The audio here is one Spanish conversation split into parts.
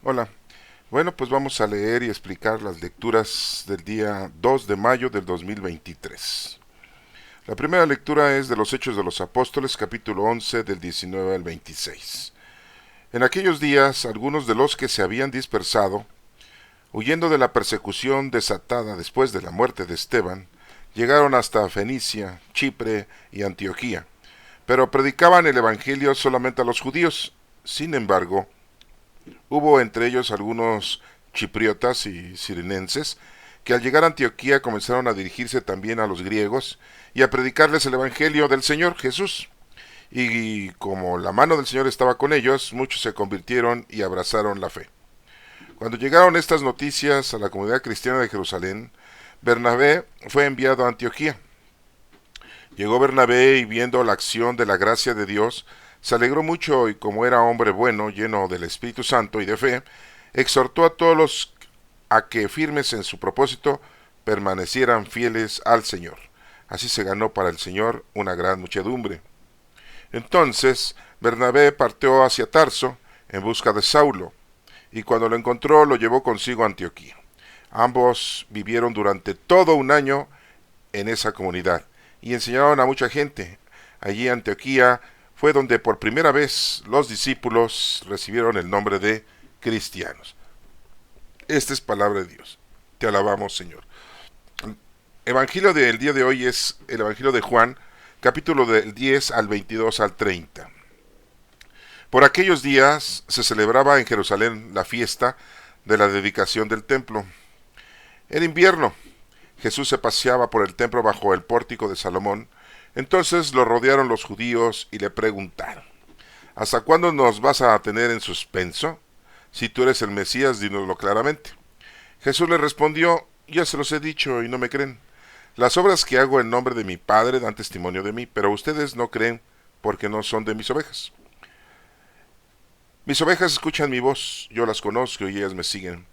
Hola. Bueno, pues vamos a leer y explicar las lecturas del día 2 de mayo del 2023. La primera lectura es de los Hechos de los Apóstoles, capítulo 11, del 19 al 26. En aquellos días, algunos de los que se habían dispersado, huyendo de la persecución desatada después de la muerte de Esteban, llegaron hasta Fenicia, Chipre y Antioquía, pero predicaban el Evangelio solamente a los judíos. Sin embargo, hubo entre ellos algunos chipriotas y cirenenses que al llegar a Antioquía comenzaron a dirigirse también a los griegos y a predicarles el Evangelio del Señor Jesús. Y como la mano del Señor estaba con ellos, muchos se convirtieron y abrazaron la fe. Cuando llegaron estas noticias a la comunidad cristiana de Jerusalén, Bernabé fue enviado a Antioquía. Llegó Bernabé y viendo la acción de la gracia de Dios, se alegró mucho y como era hombre bueno, lleno del Espíritu Santo y de fe, exhortó a todos los a que firmes en su propósito permanecieran fieles al Señor. Así se ganó para el Señor una gran muchedumbre. Entonces Bernabé partió hacia Tarso en busca de Saulo, y cuando lo encontró lo llevó consigo a Antioquía. Ambos vivieron durante todo un año en esa comunidad y enseñaron a mucha gente. Allí en Antioquía fue donde por primera vez los discípulos recibieron el nombre de cristianos. Esta es palabra de Dios. Te alabamos, Señor. El evangelio del día de hoy es el evangelio de Juan, capítulo del 10 al 22 al 30. Por aquellos días se celebraba en Jerusalén la fiesta de la dedicación del templo. Era invierno. Jesús se paseaba por el templo bajo el pórtico de Salomón. Entonces lo rodearon los judíos y le preguntaron: ¿Hasta cuándo nos vas a tener en suspenso? Si tú eres el Mesías, dínoslo claramente. Jesús le respondió: Ya se los he dicho y no me creen. Las obras que hago en nombre de mi Padre dan testimonio de mí, pero ustedes no creen porque no son de mis ovejas. Mis ovejas escuchan mi voz, yo las conozco y ellas me siguen.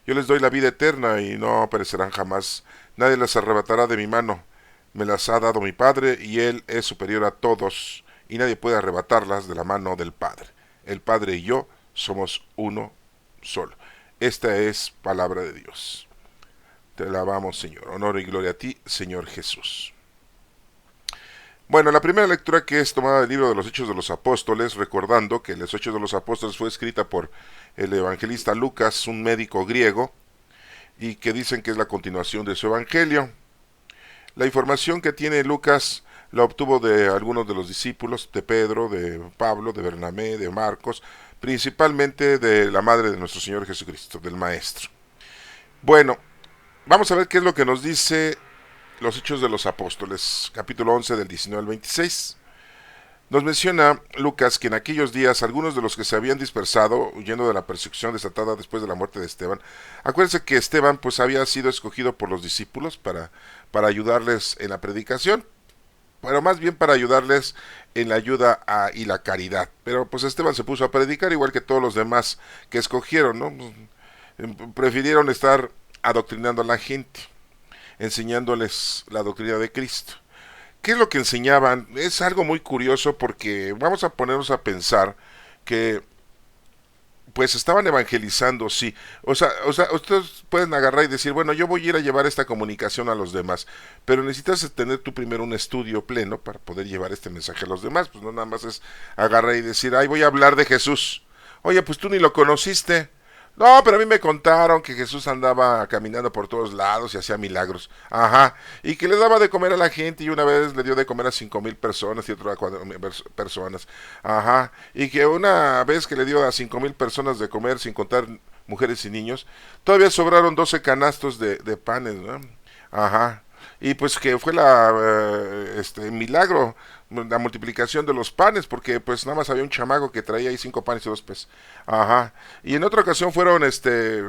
Yo les doy la vida eterna y no perecerán jamás. Nadie las arrebatará de mi mano. Me las ha dado mi Padre y Él es superior a todos y nadie puede arrebatarlas de la mano del Padre. El Padre y yo somos uno solo. Esta es palabra de Dios. Te alabamos, Señor. Honor y gloria a ti, Señor Jesús. Bueno, la primera lectura que es tomada del libro de los Hechos de los Apóstoles, recordando que los Hechos de los Apóstoles fue escrita por el evangelista Lucas, un médico griego, y que dicen que es la continuación de su evangelio. La información que tiene Lucas la obtuvo de algunos de los discípulos, de Pedro, de Pablo, de Bernabé, de Marcos, principalmente de la madre de nuestro Señor Jesucristo, del Maestro. Bueno, vamos a ver qué es lo que nos dice los Hechos de los Apóstoles, capítulo 11 del 19 al 26. Nos menciona Lucas que en aquellos días algunos de los que se habían dispersado huyendo de la persecución desatada después de la muerte de Esteban. Acuérdense que Esteban pues había sido escogido por los discípulos para ayudarles en la predicación, pero más bien para ayudarles en la ayuda y la caridad. Pero pues Esteban se puso a predicar igual que todos los demás que escogieron, ¿no? Prefirieron estar adoctrinando a la gente, enseñándoles la doctrina de Cristo. ¿Qué es lo que enseñaban? Es algo muy curioso porque vamos a ponernos a pensar que pues estaban evangelizando, sí. O sea, ustedes pueden agarrar y decir, bueno, yo voy a ir a llevar esta comunicación a los demás, pero necesitas tener tú primero un estudio pleno para poder llevar este mensaje a los demás. Pues no nada más es agarrar y decir, ay, voy a hablar de Jesús. Oye, pues tú ni lo conociste. No, pero a mí me contaron que Jesús andaba caminando por todos lados y hacía milagros. Ajá. Y que le daba de comer a la gente y una vez le dio de comer a 5,000 personas y otra a 4,000 personas. Ajá. Y que una vez que le dio a 5,000 personas de comer, sin contar mujeres y niños, todavía sobraron 12 canastos de panes, ¿no? Ajá. Y pues que fue milagro, la multiplicación de los panes, porque pues nada más había un chamaco que traía ahí 5 panes y 2 peces. Ajá. Y en otra ocasión fueron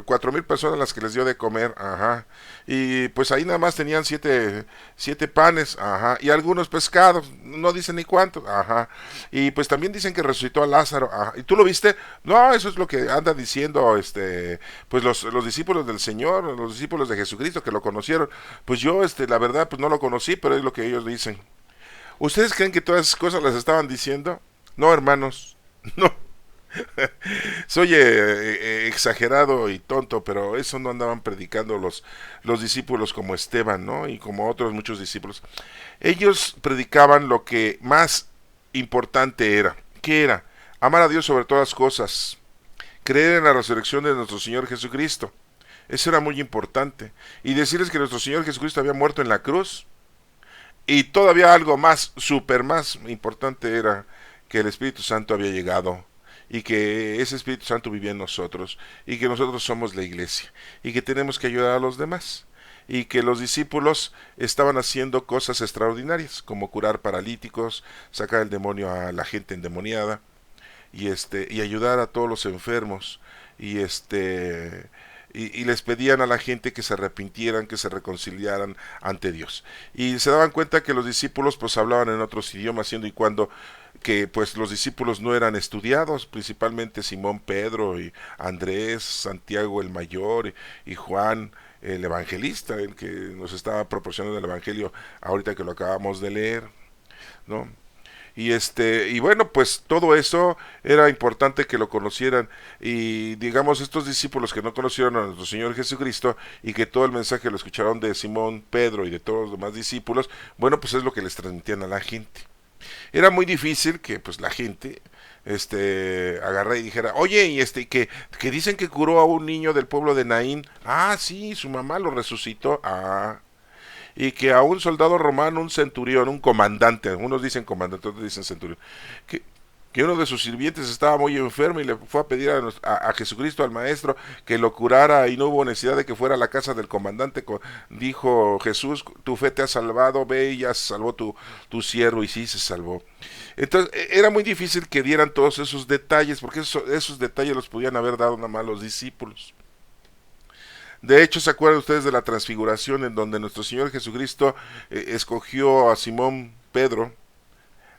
4,000 personas las que les dio de comer. Ajá. Y pues ahí nada más tenían siete panes. Ajá. Y algunos pescados, no dicen ni cuántos. Ajá. Y pues también dicen que resucitó a Lázaro. Ajá. ¿Y tú lo viste? No, eso es lo que anda diciendo pues los discípulos del Señor, los discípulos de Jesucristo que lo conocieron. Pues yo la verdad pues no lo conocí, pero es lo que ellos dicen. ¿Ustedes creen que todas esas cosas las estaban diciendo? No, hermanos, no. Se oye exagerado y tonto, pero eso no andaban predicando los discípulos como Esteban, ¿no? Y como otros muchos discípulos. Ellos predicaban lo que más importante era. ¿Qué era? Amar a Dios sobre todas las cosas. Creer en la resurrección de nuestro Señor Jesucristo. Eso era muy importante. Y decirles que nuestro Señor Jesucristo había muerto en la cruz. Y todavía algo más, súper más importante era que el Espíritu Santo había llegado y que ese Espíritu Santo vivía en nosotros y que nosotros somos la iglesia y que tenemos que ayudar a los demás y que los discípulos estaban haciendo cosas extraordinarias como curar paralíticos, sacar el demonio a la gente endemoniada y ayudar a todos los enfermos y y les pedían a la gente que se arrepintieran, que se reconciliaran ante Dios. Y se daban cuenta que los discípulos pues hablaban en otros idiomas, siendo y cuando que pues los discípulos no eran estudiados, principalmente Simón Pedro y Andrés, Santiago el mayor y Juan el evangelista, el que nos estaba proporcionando el evangelio ahorita que lo acabamos de leer, ¿no? Y bueno, pues todo eso era importante que lo conocieran y digamos estos discípulos que no conocieron a nuestro Señor Jesucristo y que todo el mensaje lo escucharon de Simón, Pedro y de todos los demás discípulos, bueno, pues es lo que les transmitían a la gente. Era muy difícil que pues la gente agarra y dijera, oye, que dicen que curó a un niño del pueblo de Naín, ah, sí, su mamá lo resucitó, ah, y que a un soldado romano, un centurión, un comandante, unos dicen comandante, otros dicen centurión, que, que uno de sus sirvientes estaba muy enfermo y le fue a pedir a Jesucristo, al maestro, que lo curara y no hubo necesidad de que fuera a la casa del comandante. Dijo Jesús, tu fe te ha salvado, ve y ya se salvó tu siervo, y sí se salvó. Entonces era muy difícil que dieran todos esos detalles, porque esos detalles los podían haber dado nada más los discípulos. De hecho, ¿se acuerdan ustedes de la transfiguración en donde nuestro Señor Jesucristo escogió a Simón Pedro,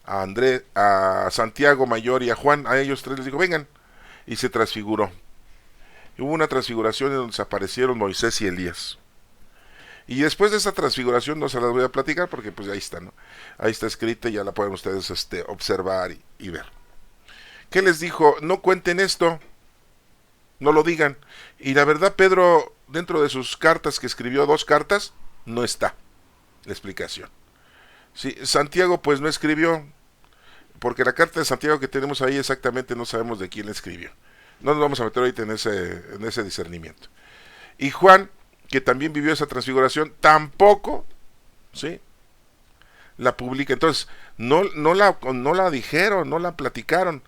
a Andrés, a Santiago mayor y a Juan? A ellos tres les dijo, vengan, y se transfiguró. Y hubo una transfiguración en donde se aparecieron Moisés y Elías. Y después de esa transfiguración no se las voy a platicar porque pues ahí está, ¿no? Ahí está escrita y ya la pueden ustedes observar y ver. ¿Qué les dijo? No cuenten esto, no lo digan. Y la verdad, Pedro, dentro de sus cartas que escribió, 2 cartas, no está la explicación. Sí, Santiago pues no escribió, porque la carta de Santiago que tenemos ahí exactamente no sabemos de quién la escribió. No nos vamos a meter ahorita en ese discernimiento. Y Juan, que también vivió esa transfiguración, tampoco, ¿sí?, la publica. Entonces, no la dijeron, no la platicaron,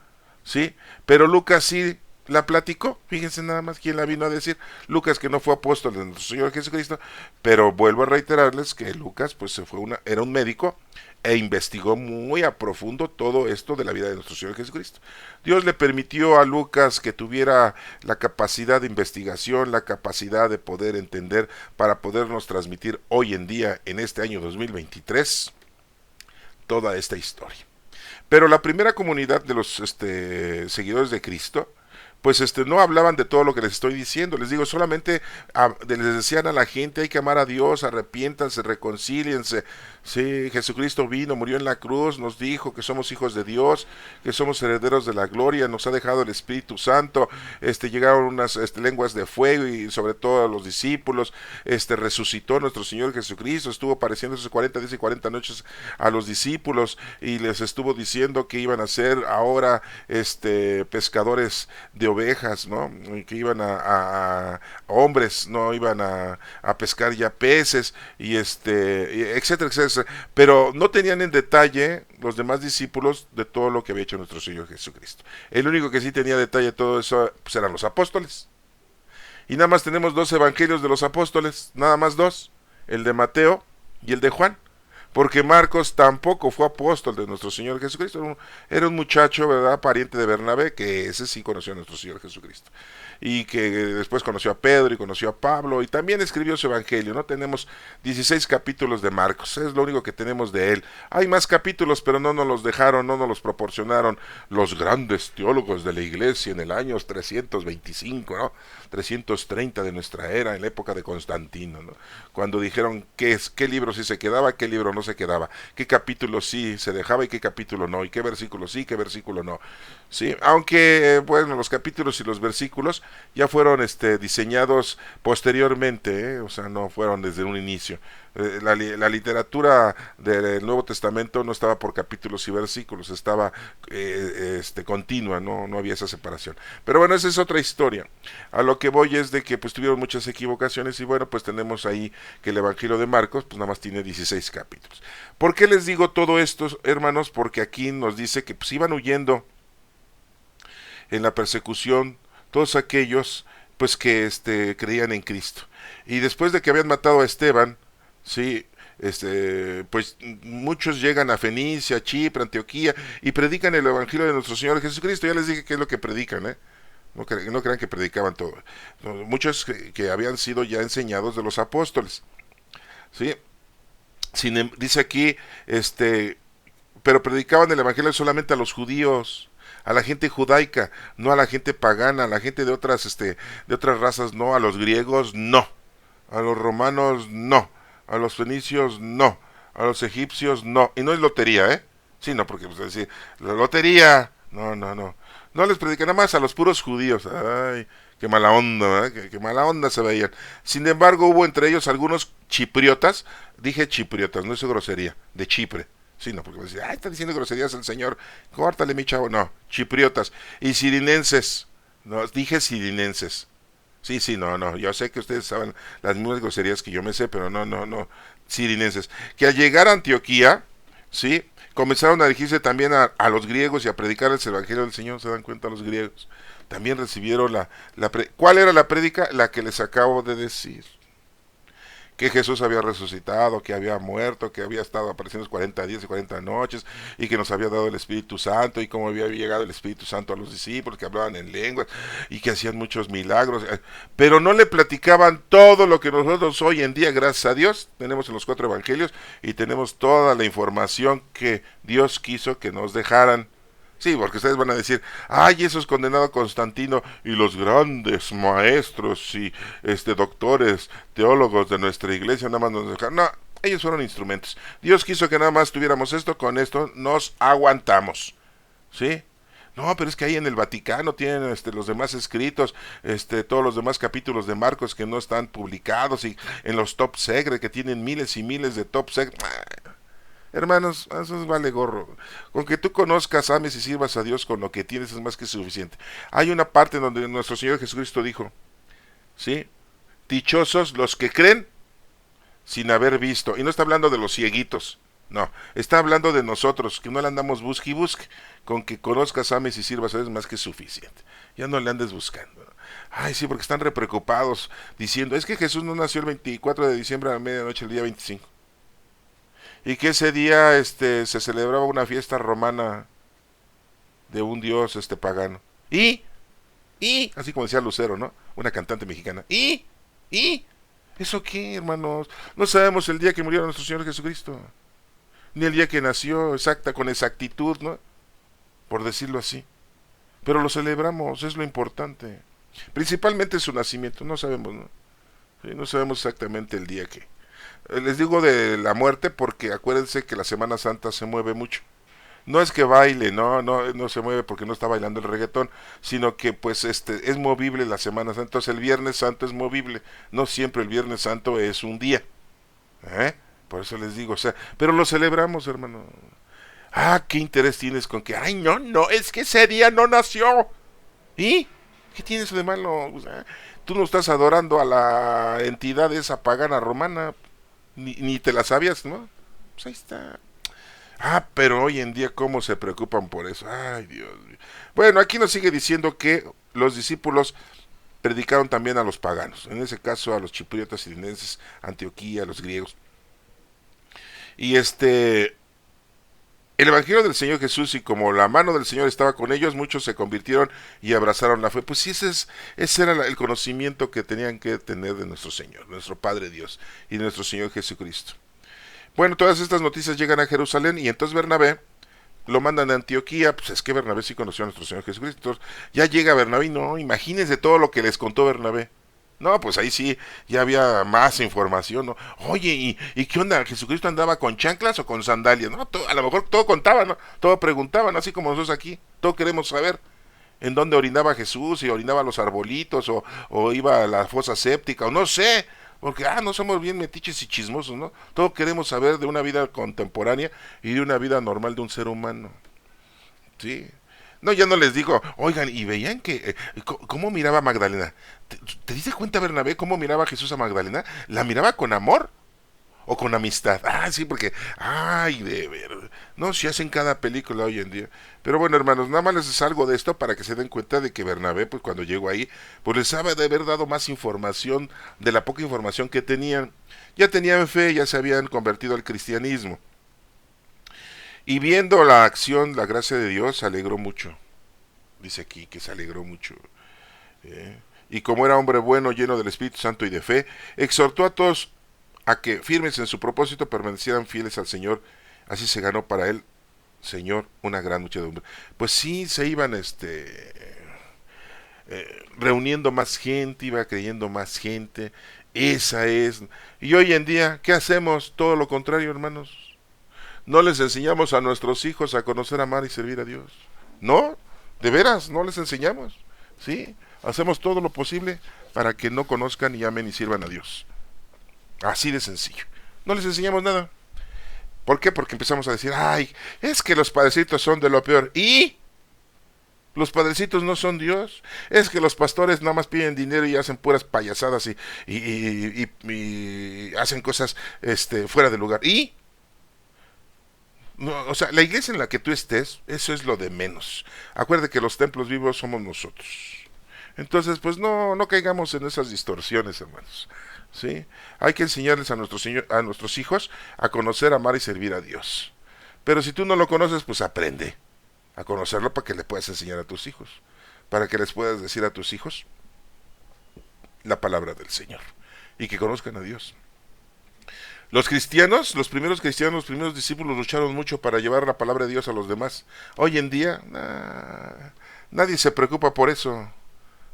¿sí? Pero Lucas sí la platicó. Fíjense nada más quién la vino a decir. Lucas, que no fue apóstol de nuestro Señor Jesucristo, pero vuelvo a reiterarles que Lucas pues era un médico e investigó muy a profundo todo esto de la vida de nuestro Señor Jesucristo. Dios le permitió a Lucas que tuviera la capacidad de investigación, la capacidad de poder entender para podernos transmitir hoy en día, en este año 2023, toda esta historia. Pero la primera comunidad de los seguidores de Cristo, pues no hablaban de todo lo que les estoy diciendo. Les digo, solamente les decían a la gente, hay que amar a Dios, arrepiéntanse, reconcíliense. Sí, Jesucristo vino, murió en la cruz, nos dijo que somos hijos de Dios, que somos herederos de la gloria, nos ha dejado el Espíritu Santo, llegaron unas lenguas de fuego y sobre todo a los discípulos, resucitó nuestro Señor Jesucristo, estuvo apareciéndose 40 días y 40 noches a los discípulos y les estuvo diciendo que iban a ser ahora pescadores de ovejas, ¿no? Que iban a hombres, no iban a pescar ya peces y etcétera, etcétera. Pero no tenían en detalle los demás discípulos de todo lo que había hecho nuestro Señor Jesucristo. El único que sí tenía detalle de todo eso pues eran los apóstoles. Y nada más tenemos 2 evangelios de los apóstoles, nada más 2, el de Mateo y el de Juan. Porque Marcos tampoco fue apóstol de nuestro Señor Jesucristo, era un muchacho, ¿verdad?, pariente de Bernabé, que ese sí conoció a nuestro Señor Jesucristo, y que después conoció a Pedro y conoció a Pablo, y también escribió su evangelio, ¿no? Tenemos 16 capítulos de Marcos, es lo único que tenemos de él. Hay más capítulos, pero no nos los dejaron, no nos los proporcionaron los grandes teólogos de la iglesia en el año 325, ¿no? 330 de nuestra era, en la época de Constantino, ¿no? Cuando dijeron qué libro sí se quedaba, qué libro no no se quedaba, qué capítulo sí se dejaba y qué capítulo no, y qué versículo sí, qué versículo no. Sí, aunque bueno, los capítulos y los versículos ya fueron diseñados posteriormente, o sea, no fueron desde un inicio. La literatura del Nuevo Testamento no estaba por capítulos y versículos, estaba continua, no había esa separación. Pero bueno, esa es otra historia. A lo que voy es de que pues tuvieron muchas equivocaciones y bueno, pues tenemos ahí que el Evangelio de Marcos pues nada más tiene 16 capítulos. ¿Por qué les digo todo esto, hermanos? Porque aquí nos dice que pues iban huyendo en la persecución todos aquellos pues que creían en Cristo. Y después de que habían matado a Esteban, sí, pues muchos llegan a Fenicia, Chipre, Antioquía y predican el evangelio de nuestro Señor Jesucristo. Ya les dije qué es lo que predican, no crean que predicaban todo. No, muchos que habían sido ya enseñados de los apóstoles, sí. Dice aquí, pero predicaban el evangelio solamente a los judíos, a la gente judaica, no a la gente pagana, a la gente de otras razas, no, a los griegos, no, a los romanos, no, a los fenicios, no, a los egipcios, no, y no es lotería, sí, no, porque pues decir, la lotería, no les predican nada más a los puros judíos, ay, qué mala onda, qué mala onda se veían. Sin embargo, hubo entre ellos algunos chipriotas, dije chipriotas, no es grosería, de Chipre. Sí, no, porque me decía, está diciendo groserías el señor, córtale mi chavo, no, chipriotas, y sirinenses, no, dije sirinenses, sí, no, yo sé que ustedes saben las mismas groserías que yo me sé, pero no, sirinenses, que al llegar a Antioquía, sí, comenzaron a dirigirse también a los griegos y a predicar el evangelio del Señor, se dan cuenta los griegos, también recibieron ¿cuál era la prédica? La que les acabo de decir. Que Jesús había resucitado, que había muerto, que había estado apareciendo 40 días y 40 noches, y que nos había dado el Espíritu Santo, y cómo había llegado el Espíritu Santo a los discípulos, que hablaban en lenguas, y que hacían muchos milagros, pero no le platicaban todo lo que nosotros hoy en día, gracias a Dios, tenemos en los 4 evangelios, y tenemos toda la información que Dios quiso que nos dejaran. Sí, porque ustedes van a decir, ay, eso es condenado a Constantino y los grandes maestros y doctores, teólogos de nuestra iglesia nada más nos dejaron. No, ellos fueron instrumentos. Dios quiso que nada más tuviéramos esto, con esto nos aguantamos. ¿Sí? No, pero es que ahí en el Vaticano tienen los demás escritos, todos los demás capítulos de Marcos que no están publicados, y en los top secret que tienen miles y miles de top secret. Hermanos, eso vale gorro. Con que tú conozcas, ames y sirvas a Dios con lo que tienes es más que suficiente. Hay una parte donde nuestro Señor Jesucristo dijo, ¿sí? Dichosos los que creen sin haber visto. Y no está hablando de los cieguitos, no. Está hablando de nosotros, que no le andamos busque y busque. Con que conozcas, ames y sirvas a Dios es más que suficiente. Ya no le andes buscando. Ay, sí, porque están re preocupados diciendo, es que Jesús no nació el 24 de diciembre a la medianoche, el día 25. Y que ese día se celebraba una fiesta romana de un dios pagano. Y, así como decía Lucero, ¿no? Una cantante mexicana. ¿Y? ¿Eso qué, hermanos? No sabemos el día que murió nuestro Señor Jesucristo. Ni el día que nació, con exactitud, ¿no? Por decirlo así. Pero lo celebramos, es lo importante. Principalmente su nacimiento, no sabemos, ¿no? Sí, no sabemos exactamente el día que... Les digo de la muerte porque acuérdense que la Semana Santa se mueve mucho. No es que baile, no se mueve porque no está bailando el reggaetón, sino que pues es movible la Semana Santa. Entonces el Viernes Santo es movible, no siempre el Viernes Santo es un día. Por eso les digo, o sea, pero lo celebramos, hermano. Ah, ¿qué interés tienes con que, ay, no, es que ese día no nació? ¿Y? ¿Qué tienes de malo? O sea, tú no estás adorando a la entidad esa pagana romana, ni te la sabías, ¿no? Pues ahí está. Ah, pero hoy en día cómo se preocupan por eso. Ay, Dios mío. Bueno, aquí nos sigue diciendo que los discípulos predicaron también a los paganos, en ese caso a los chipriotas, sirinenses, Antioquía, a los griegos. Y el evangelio del Señor Jesús, y como la mano del Señor estaba con ellos, muchos se convirtieron y abrazaron la fe. Pues sí, ese era el conocimiento que tenían que tener de nuestro Señor, nuestro Padre Dios y de nuestro Señor Jesucristo. Bueno, todas estas noticias llegan a Jerusalén y entonces Bernabé lo mandan a Antioquía. Pues es que Bernabé sí conoció a nuestro Señor Jesucristo. Entonces, ya llega Bernabé y no, imagínense todo lo que les contó Bernabé. No, pues ahí sí, ya había más información, ¿no? Oye, ¿y qué onda? ¿Jesucristo andaba con chanclas o con sandalias? No, a lo mejor todo contaban, ¿no? Todo preguntaban, así como nosotros aquí. Todo queremos saber en dónde orinaba Jesús, si orinaba a los arbolitos o iba a la fosa séptica, o no sé. Porque, no somos bien metiches y chismosos, ¿no? Todo queremos saber de una vida contemporánea y de una vida normal de un ser humano. Sí. No, ya no les digo, oigan, y veían que, ¿cómo miraba a Magdalena? ¿Te diste cuenta, Bernabé, cómo miraba a Jesús a Magdalena? ¿La miraba con amor o con amistad? Ah, sí, porque, ay, de ver, no, si hacen cada película hoy en día. Pero bueno, hermanos, nada más les salgo de esto para que se den cuenta de que Bernabé, pues cuando llegó ahí, pues les sabe de haber dado más información de la poca información que tenían. Ya tenían fe, ya se habían convertido al cristianismo. Y viendo la acción, la gracia de Dios, se alegró mucho. Dice aquí que se alegró mucho. Y como era hombre bueno, lleno del Espíritu Santo y de fe, exhortó a todos a que, firmes en su propósito, permanecieran fieles al Señor. Así se ganó para él, Señor, una gran muchedumbre. Pues sí, se iban reuniendo más gente, iba creyendo más gente. Esa es. Y hoy en día, ¿qué hacemos? Todo lo contrario, hermanos. No les enseñamos a nuestros hijos a conocer, amar y servir a Dios. No, de veras, no les enseñamos. Sí, hacemos todo lo posible para que no conozcan y amen y sirvan a Dios. Así de sencillo. No les enseñamos nada. ¿Por qué? Porque empezamos a decir, ay, es que los padrecitos son de lo peor. ¿Y? Los padrecitos no son Dios. Es que los pastores nada más piden dinero y hacen puras payasadas y hacen cosas fuera de lugar. ¿Y? No, o sea, la iglesia en la que tú estés, eso es lo de menos. Acuérdate que los templos vivos somos nosotros. Entonces, pues no caigamos en esas distorsiones, hermanos. ¿Sí? Hay que enseñarles a nuestros hijos a conocer, amar y servir a Dios. Pero si tú no lo conoces, pues aprende a conocerlo para que le puedas enseñar a tus hijos. Para que les puedas decir a tus hijos la palabra del Señor. Y que conozcan a Dios. Los cristianos, los primeros cristianos, los primeros discípulos lucharon mucho para llevar la palabra de Dios a los demás. Hoy en día, nadie se preocupa por eso.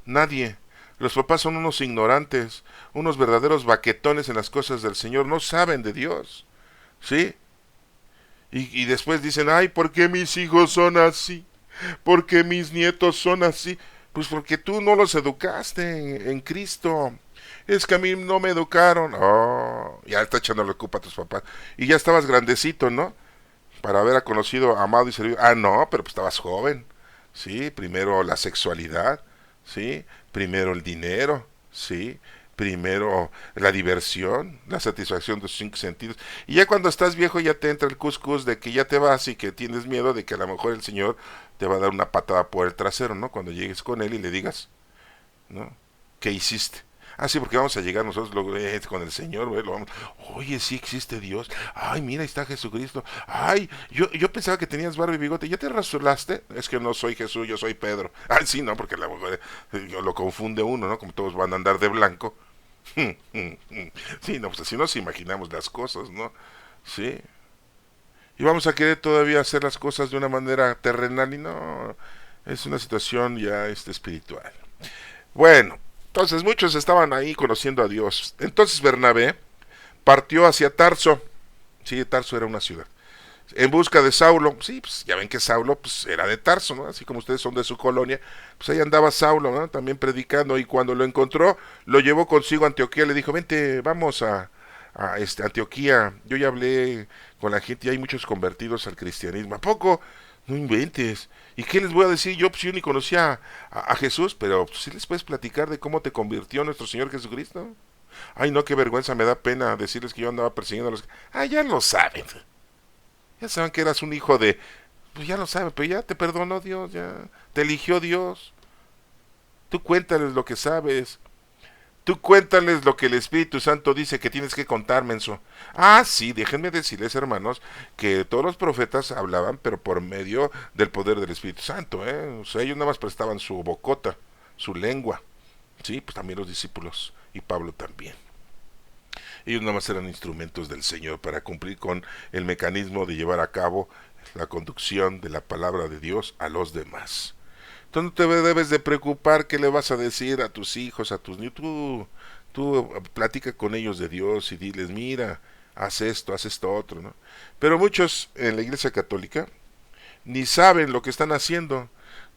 Nadie. Los papás son unos ignorantes, unos verdaderos baquetones en las cosas del Señor. No saben de Dios. ¿Sí? Y después dicen, ay, ¿por qué mis hijos son así? ¿Por qué mis nietos son así? Pues porque tú no los educaste en Cristo. Es que a mí no me educaron. Oh, ya está echando la culpa a tus papás. Y ya estabas grandecito, ¿no? Para haber conocido, amado y servido. Ah, no, pero pues estabas joven. Sí, primero la sexualidad. Sí, primero el dinero. Sí, primero la diversión, la satisfacción de sus cinco sentidos. Y ya cuando estás viejo ya te entra el cuscús de que ya te vas y que tienes miedo de que a lo mejor el Señor te va a dar una patada por el trasero, ¿no? Cuando llegues con Él y le digas, ¿no? ¿Qué hiciste? Ah, sí, porque vamos a llegar nosotros luego, con el Señor, lo vamos, oye, sí existe Dios. Ay, mira, ahí está Jesucristo. Ay, yo pensaba que tenías barba y bigote. ¿Ya te rasuraste? Es que no soy Jesús, yo soy Pedro. Ay, sí, no, porque lo confunde uno, ¿no? Como todos van a andar de blanco. Sí, no, pues así nos imaginamos las cosas, ¿no? Sí. Y vamos a querer todavía hacer las cosas de una manera terrenal y no, es una situación ya espiritual. Bueno, entonces muchos estaban ahí conociendo a Dios. Entonces Bernabé partió hacia Tarso. Sí, Tarso era una ciudad. En busca de Saulo. Sí, pues ya ven que Saulo pues, era de Tarso, ¿no? Así como ustedes son de su colonia. Pues ahí andaba Saulo, ¿no? También predicando. Y cuando lo encontró, lo llevó consigo a Antioquía. Le dijo, vente, vamos a Antioquía. Yo ya hablé con la gente y hay muchos convertidos al cristianismo. ¿A poco? No inventes. ¿Y qué les voy a decir? Yo, pues yo ni conocía a Jesús, pero pues, sí les puedes platicar de cómo te convirtió nuestro Señor Jesucristo. Ay, no, qué vergüenza, me da pena decirles que yo andaba persiguiendo a los... Ah, ya lo saben. Ya saben que eras un hijo de... Pues ya lo saben, pero ya te perdonó Dios, ya. Te eligió Dios. Tú cuéntales lo que sabes. Tú cuéntales lo que el Espíritu Santo dice que tienes que contar, menso. Ah, sí, déjenme decirles, hermanos, que todos los profetas hablaban, pero por medio del poder del Espíritu Santo, ¿eh? O sea, ellos nada más prestaban su bocota, su lengua. Sí, pues también los discípulos, y Pablo también. Ellos nada más eran instrumentos del Señor para cumplir con el mecanismo de llevar a cabo la conducción de la palabra de Dios a los demás. Entonces no te debes de preocupar qué le vas a decir a tus hijos, a tus nietos. Tú platica con ellos de Dios y diles, mira, haz esto otro, ¿no? Pero muchos en la iglesia católica ni saben lo que están haciendo.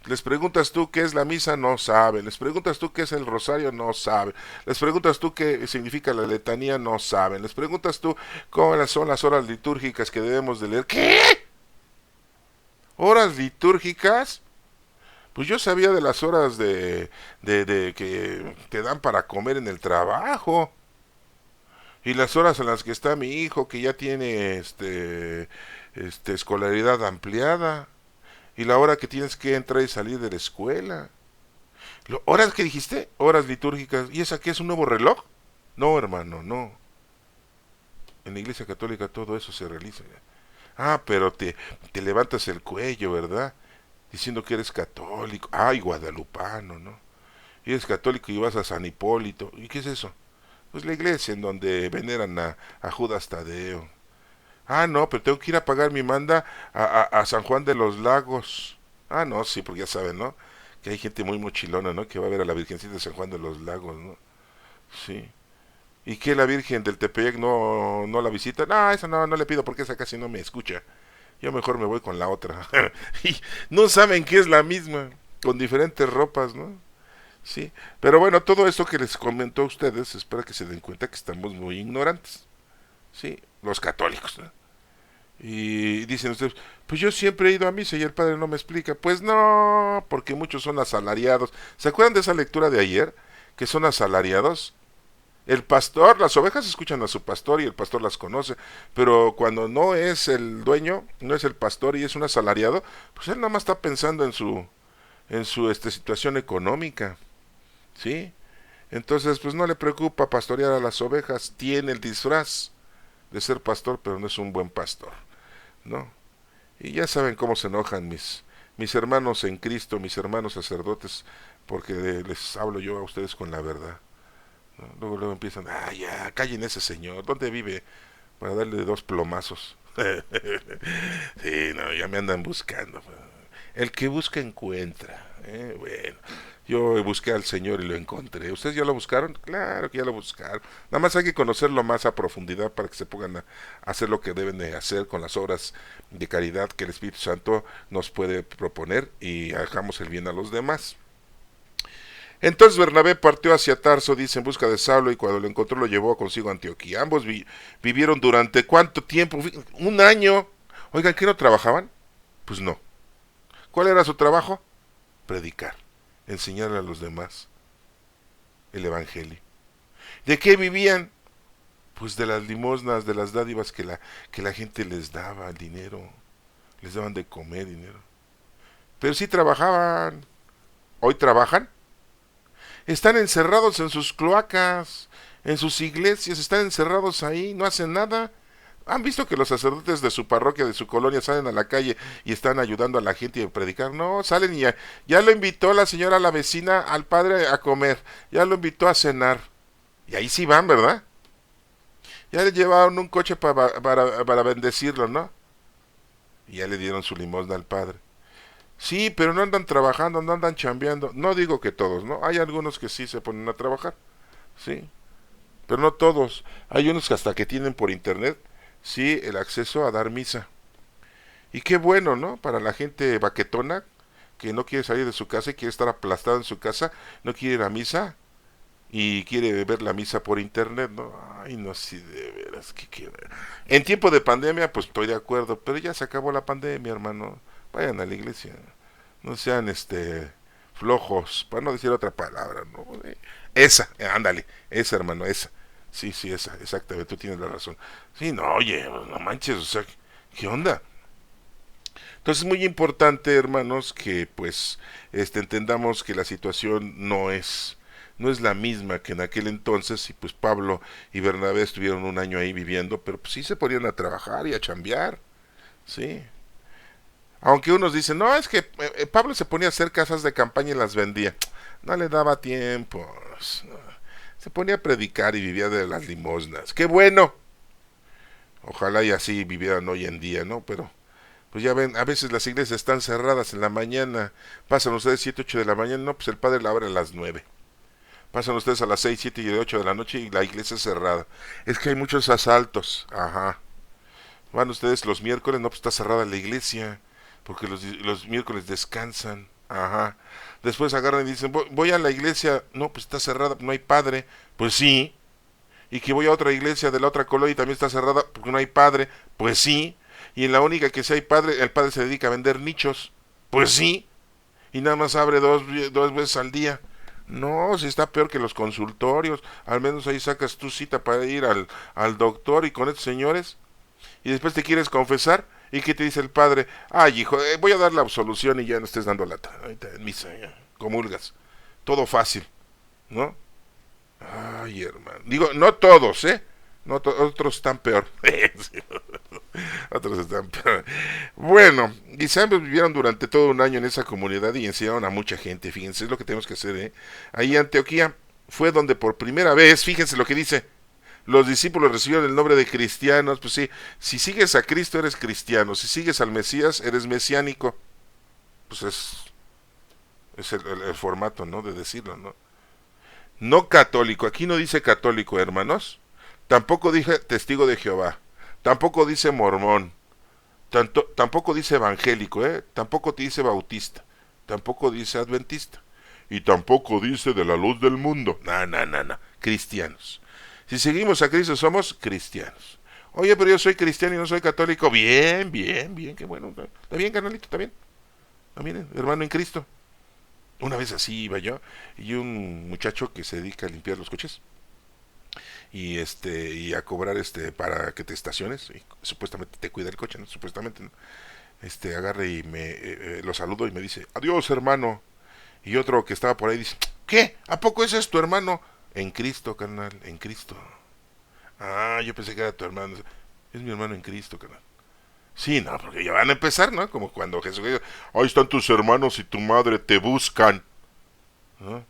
Les preguntas tú qué es la misa, no saben. Les preguntas tú qué es el rosario, no saben. Les preguntas tú qué significa la letanía, no saben. Les preguntas tú cómo son las horas litúrgicas que debemos de leer. ¿Qué? ¿Horas litúrgicas? Pues yo sabía de las horas de que te dan para comer en el trabajo. Y las horas en las que está mi hijo, que ya tiene escolaridad ampliada. Y la hora que tienes que entrar y salir de la escuela. ¿Horas que dijiste? Horas litúrgicas. ¿Y esa qué es un nuevo reloj? No, hermano, no. En la iglesia católica todo eso se realiza. Ah, pero te levantas el cuello, ¿verdad? Diciendo que eres católico. Ay, guadalupano, ¿no? Y eres católico y vas a San Hipólito. ¿Y qué es eso? Pues la iglesia en donde veneran a Judas Tadeo. Ah, no, pero tengo que ir a pagar mi manda a San Juan de los Lagos. Ah, no, sí, porque ya saben, ¿no? Que hay gente muy mochilona, ¿no? Que va a ver a la Virgencita de San Juan de los Lagos, ¿no? Sí. ¿Y que la Virgen del Tepeyac no la visita? No, esa no le pido porque esa casi no me escucha. Yo mejor me voy con la otra. Y no saben que es la misma, con diferentes ropas, ¿no? Sí. Pero bueno, todo esto que les comento a ustedes, espero que se den cuenta que estamos muy ignorantes. Sí, los católicos, ¿no? Y dicen ustedes, pues yo siempre he ido a misa y el padre no me explica. Pues no, porque muchos son asalariados. ¿Se acuerdan de esa lectura de ayer? Que son asalariados. El pastor, las ovejas escuchan a su pastor y el pastor las conoce, pero cuando no es el dueño, no es el pastor y es un asalariado, pues él nada más está pensando en su situación económica, ¿sí? Entonces, pues no le preocupa pastorear a las ovejas, tiene el disfraz de ser pastor, pero no es un buen pastor, ¿no? Y ya saben cómo se enojan mis hermanos en Cristo, mis hermanos sacerdotes, porque les hablo yo a ustedes con la verdad, ¿no? Luego empiezan, ya, callen ese señor, ¿dónde vive? Para darle 2 plomazos. Sí, no, ya me andan buscando. El que busca encuentra. Bueno, yo busqué al Señor y lo encontré. ¿Ustedes ya lo buscaron? Claro que ya lo buscaron. Nada más hay que conocerlo más a profundidad para que se pongan a hacer lo que deben de hacer con las obras de caridad que el Espíritu Santo nos puede proponer y hagamos el bien a los demás. Entonces Bernabé partió hacia Tarso, dice, en busca de Saulo, y cuando lo encontró lo llevó consigo a Antioquía. Ambos vivieron durante ¿cuánto tiempo? 1 año. Oigan, ¿qué no trabajaban? Pues no. ¿Cuál era su trabajo? Predicar, enseñarle a los demás el Evangelio. ¿De qué vivían? Pues de las limosnas, de las dádivas que la gente les daba, dinero, les daban de comer dinero. Pero sí trabajaban. ¿Hoy trabajan? Están encerrados en sus cloacas, en sus iglesias, están encerrados ahí, no hacen nada. ¿Han visto que los sacerdotes de su parroquia, de su colonia, salen a la calle y están ayudando a la gente a predicar? No, salen y ya lo invitó la señora, la vecina, al padre a comer, ya lo invitó a cenar. Y ahí sí van, ¿verdad? Ya le llevaron un coche para bendecirlo, ¿no? Y ya le dieron su limosna al padre. Sí, pero no andan trabajando, no andan chambeando. No digo que todos, ¿no? Hay algunos que sí se ponen a trabajar, sí, pero no todos. Hay unos que hasta que tienen por internet, sí, el acceso a dar misa. Y qué bueno, ¿no? Para la gente baquetona que no quiere salir de su casa y quiere estar aplastado en su casa, no quiere ir a misa y quiere ver la misa por internet, ¿no? Ay, no, sí, de veras, que quiere. En tiempo de pandemia, pues estoy de acuerdo, pero ya se acabó la pandemia, hermano. Vayan a la iglesia, no sean flojos, para no decir otra palabra, ¿no? Esa, ándale, esa, hermano, esa. Sí, sí, esa, exactamente, tú tienes la razón. Sí, no, oye, no manches, o sea, ¿qué onda? Entonces es muy importante, hermanos, que pues entendamos que la situación no es la misma que en aquel entonces, y pues Pablo y Bernabé estuvieron 1 año ahí viviendo, pero pues sí se ponían a trabajar y a chambear, sí. Aunque unos dicen, no, es que Pablo se ponía a hacer casas de campaña y las vendía. No le daba tiempo. No. Se ponía a predicar y vivía de las limosnas. ¡Qué bueno! Ojalá y así vivieran hoy en día, ¿no? Pero, pues ya ven, a veces las iglesias están cerradas en la mañana. Pasan ustedes 7, 8 de la mañana. No, pues el padre la abre a las 9. Pasan ustedes a las 6, 7 y 8 de la noche y la iglesia es cerrada. Es que hay muchos asaltos. Ajá. Van ustedes los miércoles, no, pues está cerrada la iglesia, porque los miércoles descansan. Ajá. Después agarran y dicen, voy a la iglesia, no, pues está cerrada, no hay padre. Pues sí. Y que voy a otra iglesia de la otra colonia y también está cerrada porque no hay padre. Pues sí. Y en la única que sí hay padre, el padre se dedica a vender nichos. Pues sí. Y nada más abre dos veces al día. No, si está peor que los consultorios. Al menos ahí sacas tu cita para ir al doctor y con estos señores. Y después te quieres confesar. ¿Y qué te dice el padre? Ay, hijo, voy a dar la absolución y ya no estés dando lata. Ahorita en misa, ya, comulgas. Todo fácil, ¿no? Ay, hermano. Digo, no todos, ¿eh? No otros están peor. Otros están peor. Bueno, quizás vivieron durante todo un año en esa comunidad y enseñaron a mucha gente. Fíjense, es lo que tenemos que hacer, ¿eh? Ahí Antioquía fue donde por primera vez, fíjense lo que dice, los discípulos recibieron el nombre de cristianos. Pues sí, si sigues a Cristo eres cristiano, si sigues al Mesías eres mesiánico. Pues es el formato, ¿no? De decirlo, ¿no? No católico, aquí no dice católico, hermanos. Tampoco dice testigo de Jehová. Tampoco dice mormón. Tampoco dice evangélico, tampoco dice bautista. Tampoco dice adventista. Y tampoco dice de la luz del mundo. No, no, no, no. Cristianos. Si seguimos a Cristo somos cristianos. Oye, pero yo soy cristiano y no soy católico. Bien, bien, bien, qué bueno. Está bien, carnalito, está bien. Está bien, hermano en Cristo. Una vez así iba yo y un muchacho que se dedica a limpiar los coches y a cobrar para que te estaciones y supuestamente te cuida el coche, ¿no? Supuestamente, ¿no? Agarre y me lo saludo y me dice, adiós, hermano. Y otro que estaba por ahí dice, ¿qué? ¿A poco ese es tu hermano? En Cristo, carnal, en Cristo. Ah, yo pensé que era tu hermano. Es mi hermano en Cristo, carnal. Sí, no, porque ya van a empezar, ¿no? Como cuando Jesús dijo, ahí están tus hermanos y tu madre te buscan, ¿no?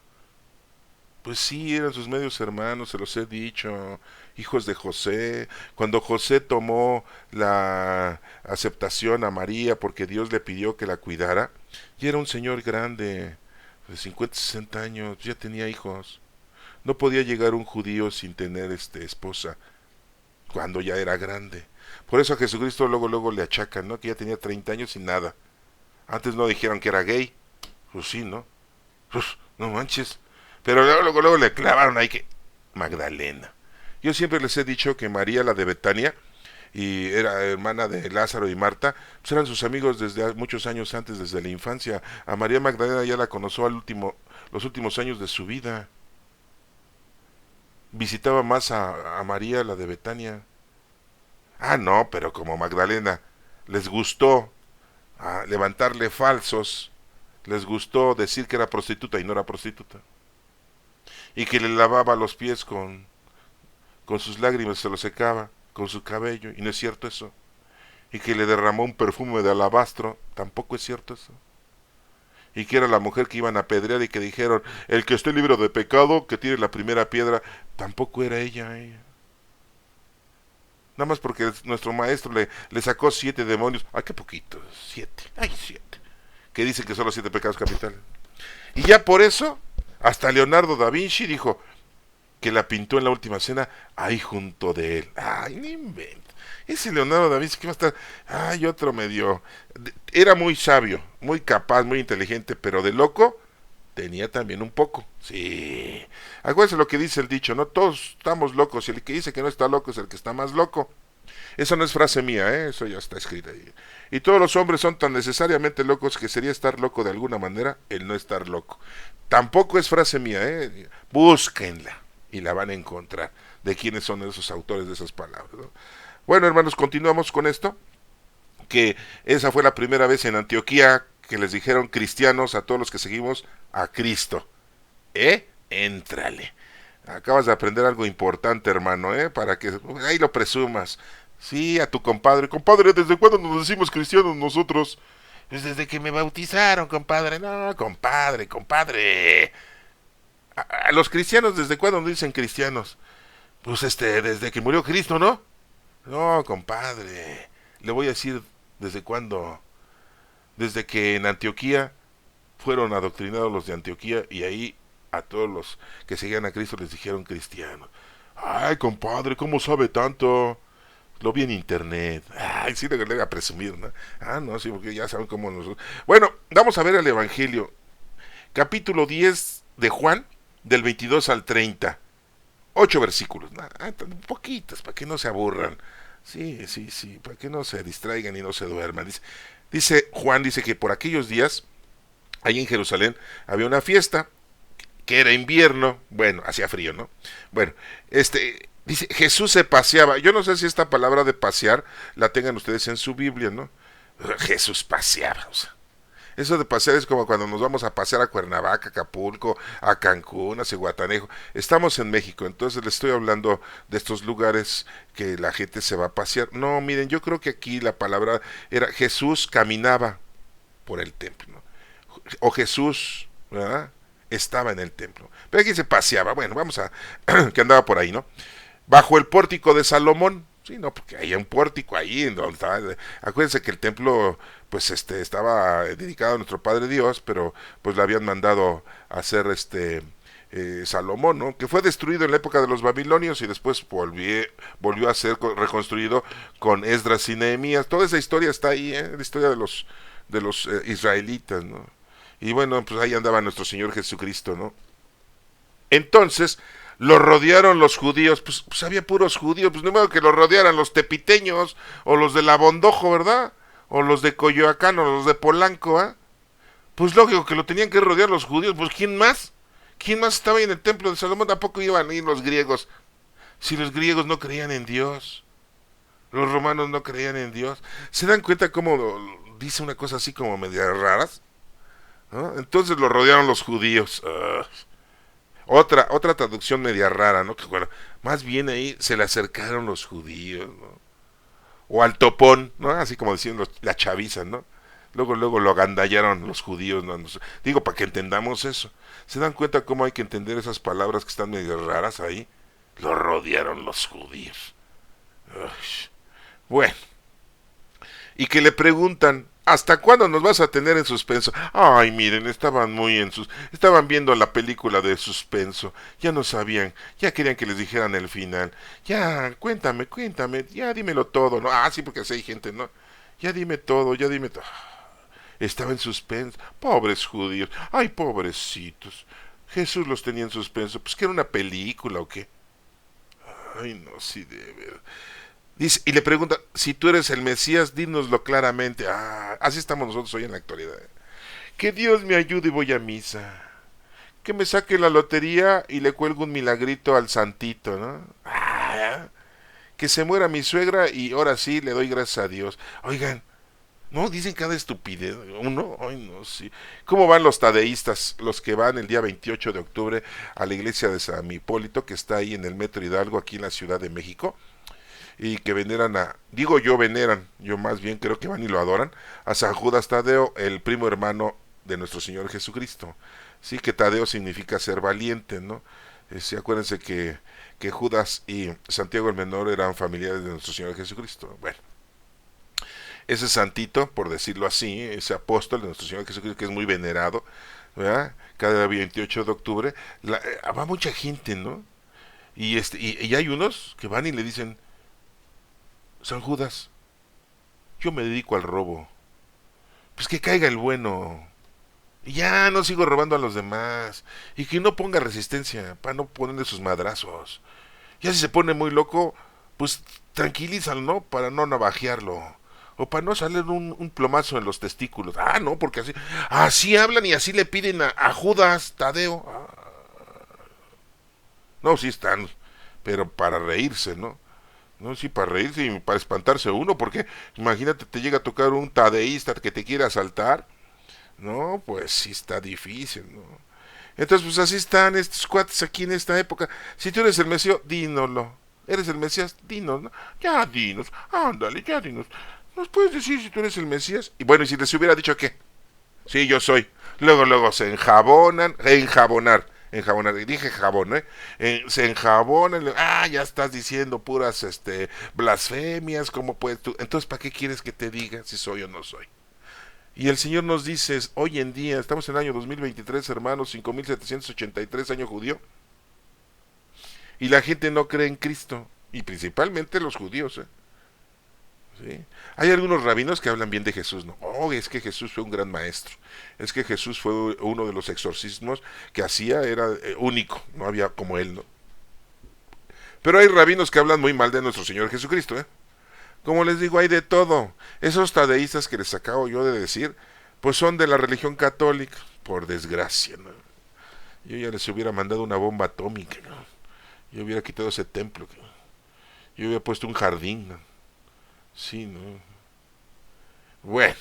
Pues sí, eran sus medios hermanos, se los he dicho, hijos de José. Cuando José tomó la aceptación a María porque Dios le pidió que la cuidara, y era un señor grande, de 50, 60 años, ya tenía hijos. No podía llegar un judío sin tener esposa, cuando ya era grande. Por eso a Jesucristo luego le achacan, ¿no? Que ya tenía 30 años y nada. Antes no dijeron que era gay. Pues sí, ¿no? Pues, no manches. Pero luego le clavaron ahí que Magdalena. Yo siempre les he dicho que María, la de Betania, y era hermana de Lázaro y Marta, pues eran sus amigos desde muchos años antes, desde la infancia. A María Magdalena ya la conoció los últimos años de su vida. Visitaba más a María, la de Betania. Ah, no, pero como Magdalena les gustó levantarle falsos, les gustó decir que era prostituta y no era prostituta, y que le lavaba los pies con sus lágrimas, se los secaba con su cabello, y no es cierto eso, y que le derramó un perfume de alabastro, tampoco es cierto eso, y que era la mujer que iban a apedrear y que dijeron, el que esté libre de pecado, que tire la primera piedra, tampoco era ella. Nada más porque nuestro maestro le sacó 7 demonios. Ay, qué poquito, 7. Ay, 7. Que dicen que son los 7 pecados capitales. Y ya por eso, hasta Leonardo da Vinci dijo que la pintó en la última cena ahí junto de él. Ay, no invento. Ese Leonardo da Vinci que va a estar. Ay, otro medio. Era muy sabio, muy capaz, muy inteligente, pero de loco tenía también un poco. Sí. Acuérdense lo que dice el dicho, no todos estamos locos, y el que dice que no está loco es el que está más loco. Eso no es frase mía, eso ya está escrito ahí. Y todos los hombres son tan necesariamente locos que sería estar loco de alguna manera el no estar loco. Tampoco es frase mía, búsquenla y la van a encontrar de quiénes son esos autores de esas palabras, ¿no? Bueno, hermanos, continuamos con esto, que esa fue la primera vez en Antioquía que les dijeron cristianos a todos los que seguimos a Cristo. Éntrale. Acabas de aprender algo importante, hermano, para que ahí lo presumas. Sí, a tu compadre. Compadre, ¿desde cuándo nos decimos cristianos nosotros? Pues desde que me bautizaron, compadre. No, compadre. A los cristianos, ¿desde cuándo nos dicen cristianos? Pues desde que murió Cristo, ¿no? No, compadre. Le voy a decir desde cuándo. Desde que en Antioquía fueron adoctrinados los de Antioquía y ahí a todos los que seguían a Cristo les dijeron cristianos. Ay, compadre, ¿cómo sabe tanto? Lo vi en internet. Ay, sí, le voy a presumir, ¿no? Ah, no, sí, porque ya saben cómo nosotros... Bueno, vamos a ver el Evangelio. Capítulo 10 de Juan, del 22 al 30. 8 versículos. Poquitos, para que no se aburran. Sí, sí, sí, para que no se distraigan y no se duerman. Dice Juan, dice que por aquellos días, ahí en Jerusalén, había una fiesta, que era invierno, bueno, hacía frío, ¿no? Bueno, dice, Jesús se paseaba. Yo no sé si esta palabra de pasear la tengan ustedes en su Biblia, ¿no? Jesús paseaba, o sea. Eso de pasear es como cuando nos vamos a pasear a Cuernavaca, Acapulco, a Cancún, a Cihuatanejo. Estamos en México, entonces les estoy hablando de estos lugares que la gente se va a pasear. No, miren, yo creo que aquí la palabra era Jesús caminaba por el templo, ¿no? O Jesús, ¿verdad? Estaba en el templo. Pero aquí se paseaba, bueno, vamos a... que andaba por ahí, ¿no? Bajo el pórtico de Salomón. Sí, no, porque hay un pórtico ahí en donde estaba. Acuérdense que el templo, pues, estaba dedicado a nuestro Padre Dios, pero pues le habían mandado a hacer Salomón, ¿no? Que fue destruido en la época de los babilonios y después volvió a ser reconstruido con Esdras y Nehemías. Toda esa historia está ahí, la historia de los israelitas, ¿no? Y bueno, pues ahí andaba nuestro Señor Jesucristo, ¿no? Entonces, lo rodearon los judíos, pues había puros judíos, pues no modo que los rodearan los tepiteños, o los de La Bondojo, ¿verdad? O los de Coyoacán, o los de Polanco, ¿ah? Pues lógico que lo tenían que rodear los judíos, pues ¿quién más? ¿Quién más estaba ahí en el templo de Salomón? Tampoco iban a ir los griegos, si los griegos no creían en Dios, los romanos no creían en Dios. ¿Se dan cuenta cómo dice una cosa así como medias raras? ¿No? Entonces lo rodearon los judíos. Otra traducción media rara, ¿no? Que bueno, más bien ahí se le acercaron los judíos, ¿no? O al topón, ¿no? Así como decían la chaviza, ¿no? Luego lo agandallaron los judíos, ¿no? Digo, para que entendamos eso. ¿Se dan cuenta cómo hay que entender esas palabras que están medio raras ahí? Lo rodearon los judíos. Uy. Bueno, y que le preguntan, ¿hasta cuándo nos vas a tener en suspenso? Ay, miren, estaban viendo la película de suspenso, ya no sabían, ya querían que les dijeran el final. Ya, cuéntame, ya dímelo todo, ¿no? Ah, sí, porque así hay gente, ¿no? Ya dime todo, ya dime todo. Estaba en suspenso, pobres judíos, ay, pobrecitos. Jesús los tenía en suspenso, pues que era una película o qué. Ay, no, sí, de verdad. Dice, y le pregunta, si tú eres el Mesías, dínoslo claramente. Ah, así estamos nosotros hoy en la actualidad. Que Dios me ayude y voy a misa. Que me saque la lotería y le cuelgo un milagrito al santito, ¿no? Ah, que se muera mi suegra y ahora sí le doy gracias a Dios. Oigan, no, dicen cada estupidez. Uno, ay no, sí. ¿Cómo van los tadeístas? Los que van el día 28 de octubre a la iglesia de San Hipólito, que está ahí en el Metro Hidalgo, aquí en la Ciudad de México. Y que veneran yo más bien creo que van y lo adoran, a San Judas Tadeo, el primo hermano de nuestro Señor Jesucristo. Sí, que Tadeo significa ser valiente, ¿no? Sí, acuérdense que Judas y Santiago el Menor eran familiares de nuestro Señor Jesucristo. Bueno, ese santito, por decirlo así, ese apóstol de nuestro Señor Jesucristo, que es muy venerado, ¿verdad? Cada 28 de octubre, va mucha gente, ¿no? Y hay unos que van y le dicen, San Judas, yo me dedico al robo. Pues que caiga el bueno. Y ya no sigo robando a los demás. Y que no ponga resistencia para no ponerle sus madrazos. Ya si se pone muy loco, pues tranquilízalo, ¿no? Para no navajearlo. O para no salir un plomazo en los testículos. Ah, no, porque así hablan y así le piden a Judas Tadeo. No, sí están, pero para reírse, ¿no? No, sí, para reírse y para espantarse uno, porque imagínate, te llega a tocar un tadeísta que te quiere asaltar. No, pues sí está difícil, ¿no? Entonces, pues así están estos cuates aquí en esta época. Si tú eres el Mesías, dínoslo. ¿Eres el Mesías? Dinos, ¿no? Ya dinos, ándale, ya dinos. ¿Nos puedes decir si tú eres el Mesías? Y bueno, y si les hubiera dicho qué. Sí, yo soy. Luego se enjabonar, y dije jabón, se enjabonan, ya estás diciendo puras blasfemias, ¿cómo puedes tú? Entonces, ¿para qué quieres que te diga si soy o no soy? Y el Señor nos dice, hoy en día, estamos en el año 2023, hermanos, 5783 año judío, y la gente no cree en Cristo, y principalmente los judíos, ¿eh? ¿Sí? Hay algunos rabinos que hablan bien de Jesús, ¿no? Oh, es que Jesús fue un gran maestro, es que Jesús fue uno de los exorcismos que hacía, era único, no había como él, ¿no? Pero hay rabinos que hablan muy mal de nuestro Señor Jesucristo, ¿eh? Como les digo, hay de todo. Esos tadeístas que les acabo yo de decir, pues son de la religión católica, por desgracia, ¿no? Yo ya les hubiera mandado una bomba atómica, ¿no? Yo hubiera quitado ese templo, ¿no? Yo hubiera puesto un jardín, ¿no? Sí, ¿no? Bueno,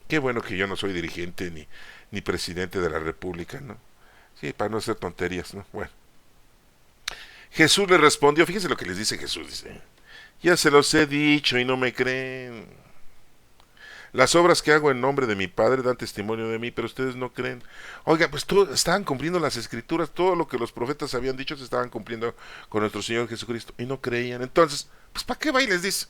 qué bueno que yo no soy dirigente ni presidente de la república, ¿no? Sí, para no hacer tonterías, ¿no? Bueno. Jesús le respondió, fíjense lo que les dice Jesús, dice, ya se los he dicho y no me creen. Las obras que hago en nombre de mi Padre dan testimonio de mí, pero ustedes no creen. Oiga, pues estaban cumpliendo las escrituras, todo lo que los profetas habían dicho se estaban cumpliendo con nuestro Señor Jesucristo y no creían. Entonces, pues ¿para qué va y les dice?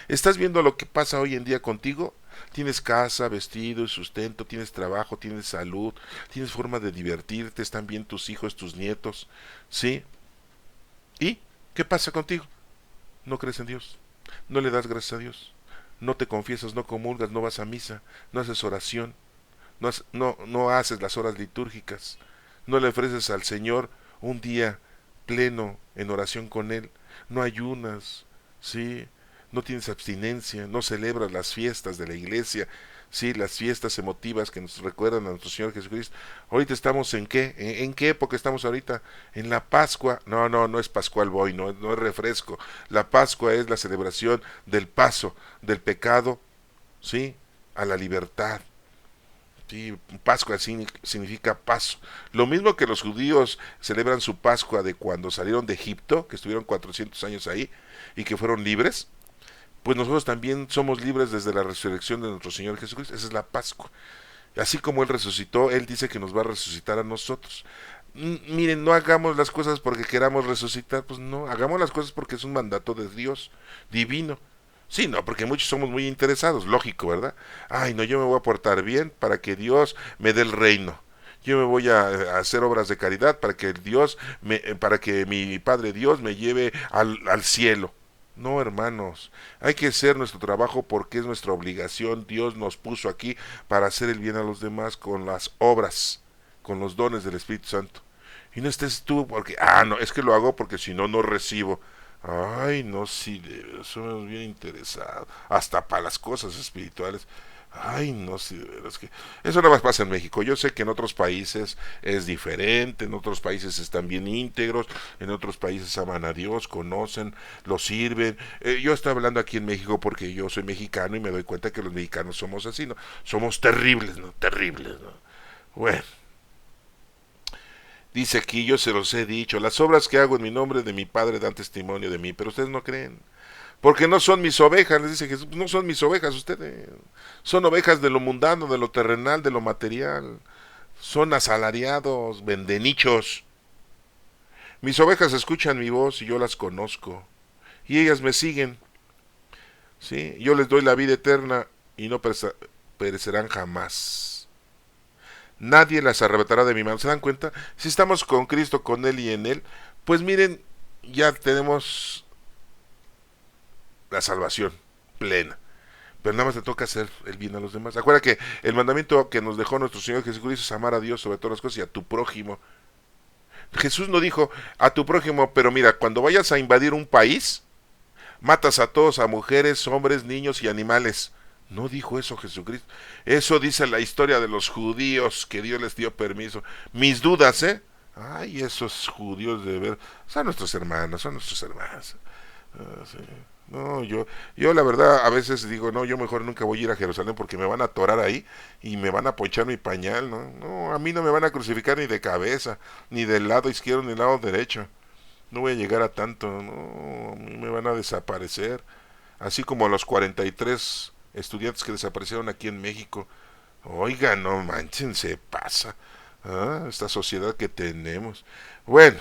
¿Estás viendo lo que pasa hoy en día contigo? Tienes casa, vestido y sustento, tienes trabajo, tienes salud, tienes forma de divertirte, están bien tus hijos, tus nietos, ¿sí? ¿Y qué pasa contigo? No crees en Dios, no le das gracias a Dios, no te confiesas, no comulgas, no vas a misa, no haces oración, no haces las horas litúrgicas, no le ofreces al Señor un día pleno en oración con Él, no ayunas, ¿sí? No tienes abstinencia, no celebras las fiestas de la iglesia, sí, las fiestas emotivas que nos recuerdan a nuestro Señor Jesucristo. Ahorita estamos en qué, en qué época estamos ahorita, en la Pascua. No es Pascual Boy, no es refresco. La Pascua es la celebración del paso del pecado, sí, a la libertad. Sí, Pascua significa paso. Lo mismo que los judíos celebran su Pascua de cuando salieron de Egipto, que estuvieron 400 años ahí y que fueron libres, pues nosotros también somos libres desde la resurrección de nuestro Señor Jesucristo. Esa es la Pascua. Así como Él resucitó, Él dice que nos va a resucitar a nosotros. Miren, no hagamos las cosas porque queramos resucitar, pues no, hagamos las cosas porque es un mandato de Dios, divino. Sí, no, porque muchos somos muy interesados, lógico, ¿verdad? Ay, no, yo me voy a portar bien para que Dios me dé el reino. Yo me voy a hacer obras de caridad para que para que mi Padre Dios me lleve al cielo. No, hermanos, hay que hacer nuestro trabajo porque es nuestra obligación. Dios nos puso aquí para hacer el bien a los demás con las obras, con los dones del Espíritu Santo. Y no estés tú porque, no, es que lo hago porque si no, no recibo. Ay, no, sí, de veras, somos bien interesados. Hasta para las cosas espirituales. Ay, no, sí, de veras que... Eso nada más pasa en México. Yo sé que en otros países es diferente, en otros países están bien íntegros, en otros países aman a Dios, conocen, lo sirven. Yo estoy hablando aquí en México porque yo soy mexicano y me doy cuenta que los mexicanos somos así, ¿no? Somos terribles, ¿no? Terribles, ¿no? Bueno. Dice aquí, yo se los he dicho, las obras que hago en mi nombre de mi Padre dan testimonio de mí, pero ustedes no creen. Porque no son mis ovejas, les dice Jesús, no son mis ovejas ustedes. Son ovejas de lo mundano, de lo terrenal, de lo material. Son asalariados, vendenichos. Mis ovejas escuchan mi voz y yo las conozco. Y ellas me siguen. ¿Sí? Yo les doy la vida eterna y no perecerán jamás. Nadie las arrebatará de mi mano. ¿Se dan cuenta? Si estamos con Cristo, con Él y en Él, pues miren, ya tenemos la salvación plena. Pero nada más te toca hacer el bien a los demás. Acuérdate que el mandamiento que nos dejó nuestro Señor Jesucristo es amar a Dios sobre todas las cosas y a tu prójimo. Jesús no dijo a tu prójimo, pero mira, cuando vayas a invadir un país, matas a todos, a mujeres, hombres, niños y animales. No dijo eso Jesucristo. Eso dice la historia de los judíos, que Dios les dio permiso. Mis dudas, ¿eh? Ay, esos judíos de ver, son nuestros hermanos, son nuestros hermanos. Sí. No, yo la verdad a veces digo, no, yo mejor nunca voy a ir a Jerusalén porque me van a atorar ahí y me van a ponchar mi pañal, ¿no? No, a mí no me van a crucificar ni de cabeza, ni del lado izquierdo ni del lado derecho. No voy a llegar a tanto, no, a mí me van a desaparecer. Así como a los 43 estudiantes que desaparecieron aquí en México. Oiga, no manchen, se pasa. Esta sociedad que tenemos. Bueno,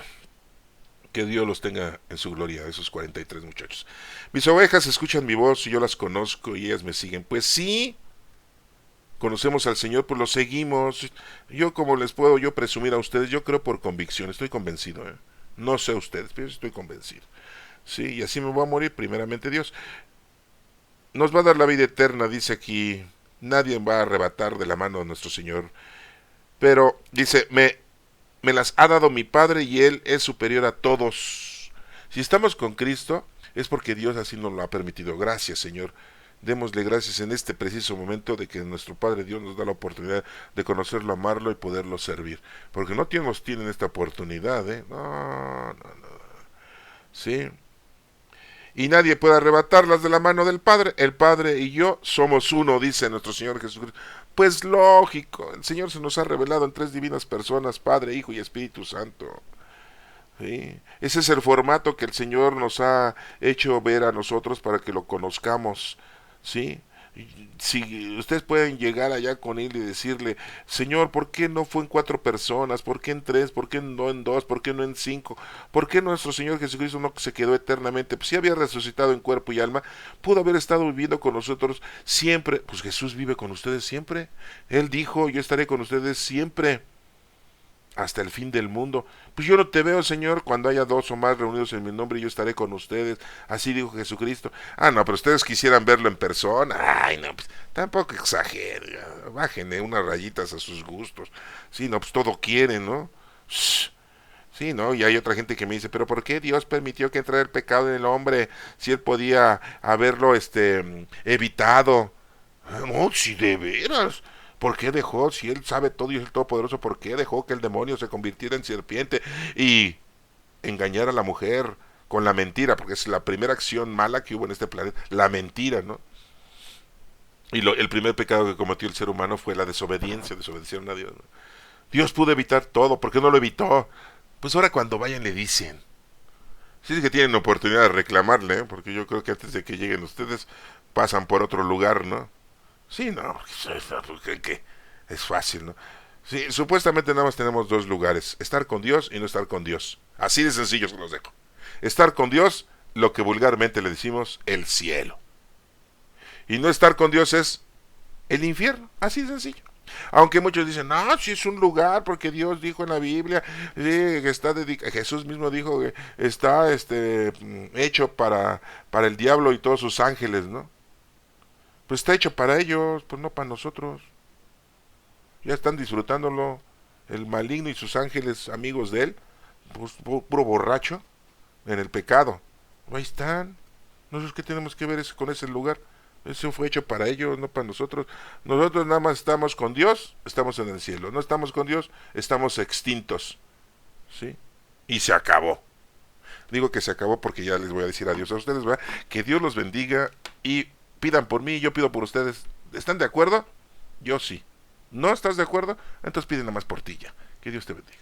que Dios los tenga en su gloria, esos 43 muchachos. Mis ovejas escuchan mi voz y yo las conozco y ellas me siguen. Pues sí, conocemos al Señor, pues lo seguimos. Yo, como les puedo yo presumir a ustedes, yo creo por convicción, estoy convencido, ¿eh? No sé ustedes, pero yo estoy convencido. Sí, y así me voy a morir, primeramente Dios. Nos va a dar la vida eterna, dice aquí. Nadie va a arrebatar de la mano de nuestro Señor. Pero dice, me las ha dado mi Padre y Él es superior a todos. Si estamos con Cristo, es porque Dios así nos lo ha permitido. Gracias, Señor. Démosle gracias en este preciso momento de que nuestro Padre Dios nos da la oportunidad de conocerlo, amarlo y poderlo servir. Porque no todos tienen esta oportunidad, ¿eh? No, no, no. Sí. Y nadie puede arrebatarlas de la mano del Padre. El Padre y yo somos uno, dice nuestro Señor Jesucristo. Pues lógico, el Señor se nos ha revelado en tres divinas personas, Padre, Hijo y Espíritu Santo. ¿Sí? Ese es el formato que el Señor nos ha hecho ver a nosotros para que lo conozcamos. ¿Sí? Si ustedes pueden llegar allá con él y decirle, Señor, ¿por qué no fue en 4 personas? ¿Por qué en 3? ¿Por qué no en 2? ¿Por qué no en 5? ¿Por qué nuestro Señor Jesucristo no se quedó eternamente? Pues si había resucitado en cuerpo y alma, pudo haber estado viviendo con nosotros siempre. Pues Jesús vive con ustedes siempre. Él dijo, yo estaré con ustedes siempre, hasta el fin del mundo. Pues yo no te veo, Señor, cuando haya 2 o más reunidos en mi nombre, yo estaré con ustedes. Así dijo Jesucristo. Ah, no, pero ustedes quisieran verlo en persona. Ay, no, pues tampoco exageren. Bájenle unas rayitas a sus gustos. Sí, no, pues todo quieren, ¿no? Shh. Sí, ¿no? Y hay otra gente que me dice, pero ¿por qué Dios permitió que entrara el pecado en el hombre si él podía haberlo evitado? No, si de veras. ¿Por qué dejó, si él sabe todo y es el Todopoderoso, por qué dejó que el demonio se convirtiera en serpiente y engañara a la mujer con la mentira? Porque es la primera acción mala que hubo en este planeta, la mentira, ¿no? Y el primer pecado que cometió el ser humano fue la desobediencia, desobedecieron a Dios, ¿no? Dios pudo evitar todo, ¿por qué no lo evitó? Pues ahora cuando vayan le dicen. Sí, es que tienen oportunidad de reclamarle, ¿eh? Porque yo creo que antes de que lleguen ustedes pasan por otro lugar, ¿no? Sí, no, porque es fácil, ¿no? Sí, supuestamente nada más tenemos 2 lugares, estar con Dios y no estar con Dios. Así de sencillo se los dejo. Estar con Dios, lo que vulgarmente le decimos, el cielo. Y no estar con Dios es el infierno, así de sencillo. Aunque muchos dicen, no, si es un lugar, porque Dios dijo en la Biblia, que está Jesús mismo dijo que está hecho para el diablo y todos sus ángeles, ¿no? Pues está hecho para ellos, pues no para nosotros. Ya están disfrutándolo. El maligno y sus ángeles amigos de él, pues, puro borracho, en el pecado. Ahí están. Nosotros qué tenemos que ver con ese lugar. Eso fue hecho para ellos, no para nosotros. Nosotros nada más estamos con Dios, estamos en el cielo. No estamos con Dios, estamos extintos. ¿Sí? Y se acabó. Digo que se acabó porque ya les voy a decir adiós a ustedes, ¿verdad? Que Dios los bendiga y pidan por mí, yo pido por ustedes. ¿Están de acuerdo? Yo sí. ¿No estás de acuerdo? Entonces piden nada más por ti ya. Que Dios te bendiga.